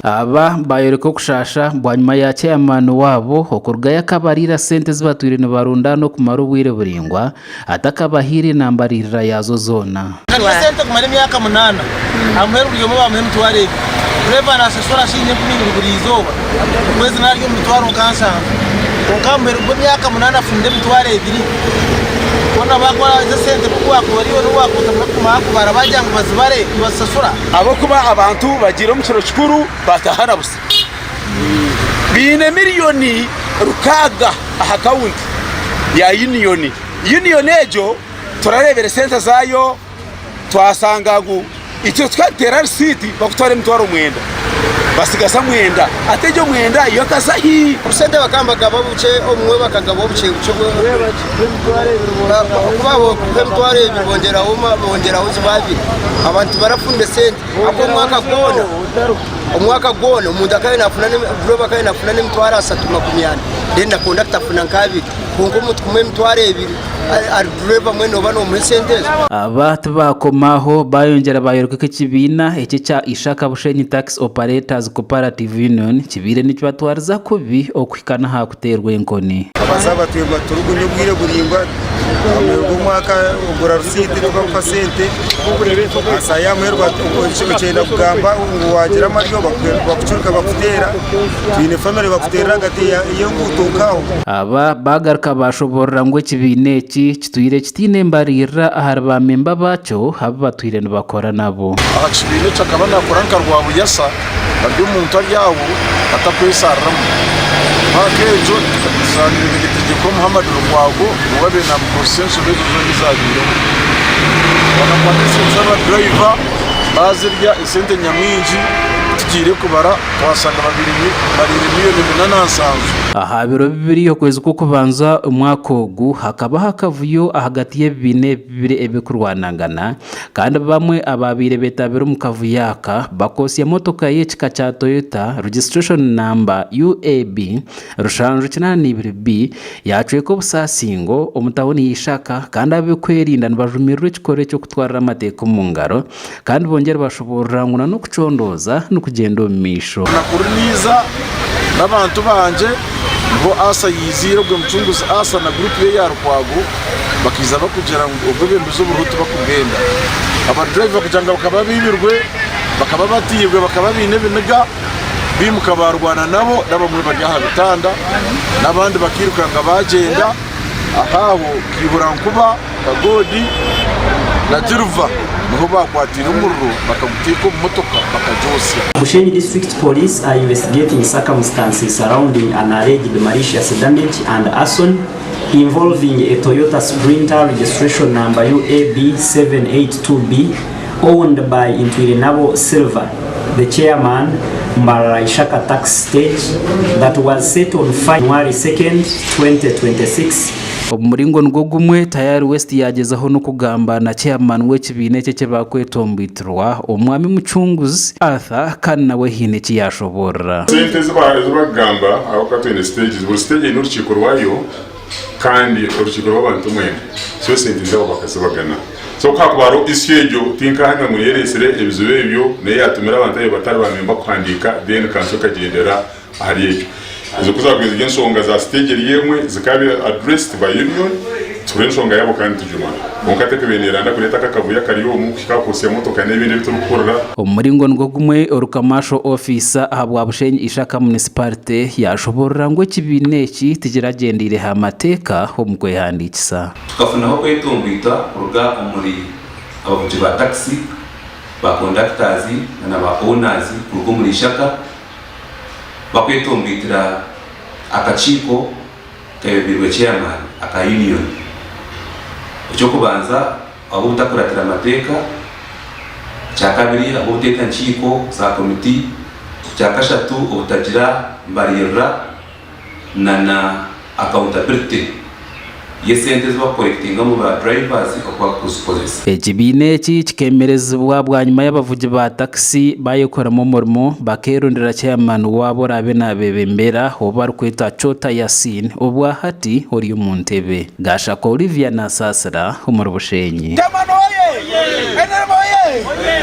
aba bayereka kushasha bwanyuma ya chairman wabo okurga yakabarira sente zibatwire ne barunda no kumara ubwire buringwa atakabahiri nambarira yazo zona sente kumara imyaka 8 amheruriye mu bamwe tware reva na sesora shinye kumingura burizoba kwezi naryo mutwaro kansa ukamere mu myaka 8 afunde mutware 2 kona bakora izo sente kuko akoriyo no wakutamwe kumakubara bajyanga bazibare basasura abo kuba abantu bagira umukiro kikuru batahana busa bine miliyoni rukaga account ya union ejo turarebere sente zayo twasanga ngo icyo twatera receipt bakutware mutwaro mwenda basigasa mwenda atejo mwenda iyo kasahi sente bakambaga babuce omwe bakagabo buce buce babo kwemtware bibongera uma bongera uzibabiri abantu barafunde sente ako mwaka gona umuntu akayinafuna ne globa akayinafuna ne mtwara 310 ndenda conduct afuna nkabiri kunko mutkume mtware 2 ari driver mwene obano mu sente abatu bakomaho bayongera bayeruka kibina ece cha Ishaka Bushenyi Tax Operators Cooperative Union kibire nicyo batwariza kubi okwikana ha kuterwa enkoni abasaba twebwa turugo nyubwire buringwa umwaka ugura rusite no kwa sente asaya mwerwa cyenda kugamba ngo wagira amaryo bakucuruka bakutera twine family bakutera gati iyo ngutukaho aba bagaruka bashobora ngo kibine kitwire kitine mbarira aharba memba bacho haba batwire no bakora nabo akibine cyakabana koranka rwa buyasa bari umuntu aryawo atakwesaramo bakejo sanire bitegeko Muhammad Rwago mubabe na consensus bezo zizagiro wana kwatse saba driver bazirya isente nyamwinji tugire kubara twasanga bariri miliyoni 8 aha biro bibiri yo kwezi ko kubanza umwaka ogu hakaba hakavuyo hagati y'ebine bibiri ebikurwanangana kandi bamwe ababire betabira mu kavuyaka bakosi ya motoka y'ekika cha Toyota registration number UAB rushanjo 82B yacuye ko busasingo umutawoni yishaka kandi abikwerinda nbajumirwe kikore cyo kutwara amateko mu ngaro kandi bongera bashobora nguna no kucondoza no kugenda mu misho nakuriza n'abantu banje ngo asa yizire bwo mcunguzi asa na group ye yarukwago bakiza bakugera ngo bembezo burutu bakugenda aba driver kujanga bakaba bibirwe bakaba batiyibwe bakaba binebinega bimuka barwana nabo nabamwe baryaha bitanda nabandi bakirukanga bagenda ahaho kiburankuba kagodi na Jiruva niho bakwatira umurro bakagutiko motoka bakajosya. Bushenyi District Police are investigating circumstances surrounding an alleged malicious damage and arson involving a Toyota Sprinter registration number UAB 782B owned by Intwirenabo Silva, the chairman Mbarara Ishaka Tax Stage, that was set on January 2nd, 2026. Umuringo ngogumwe tayari West yagezaho no kugamba na chairman w'ekibine cye bakwetombitrwa umwami mucunguzi Arthur kandi nawe hine kiyashobora sente zibagamba aho katene stages buri stage n'urukiko rwayo kandi urukiko rw'abantu mwe so sente zabo bakasabagana so kakubaro isyejo tinka hanga mu yeresere ebizube byo naye yatumira abantu batari bamemba kwandika then kanso kagendera ahari ejo izo kuzabwiza igensonga za stage yemwe zikabe addressed by union turensonga yabo kandi tujuma onkate kebeneranda kuleta kakavuya kariyo mu kikakose motoka n'ibindi biturukorera umuringo ngogumwe orukamasho officer ahabwa Bushenyi Ishaka municipality yashobora ngo kibineki tigeragendire ha mateka ho mukwehandikisa tukafuna ho kwetumbita uruga umuri abavuji ba taxi ba conductors na ba owners urugo muri Ishaka bakwetumbitira akachiko kebirwe chairman aka union cyo kubanza abo utakuratira amateka cya kabiri abo uteka nchiko za committee cya kashatu utagira barriera na accountability yesente zibakorekitinga mu ba drivers okwa kuzikozesa. Ekibiina eki kikemerezibwa bwa nyuma y'abavugi ba taxi bayekoramo umurimo bakerondera chairman wabo rabe nabebembera oba rukweta Chota Yasin obwa hati ori mu ntebe Gashaka Olivia na Sasra umurubushenyi. Tamano ye! Enemo ye!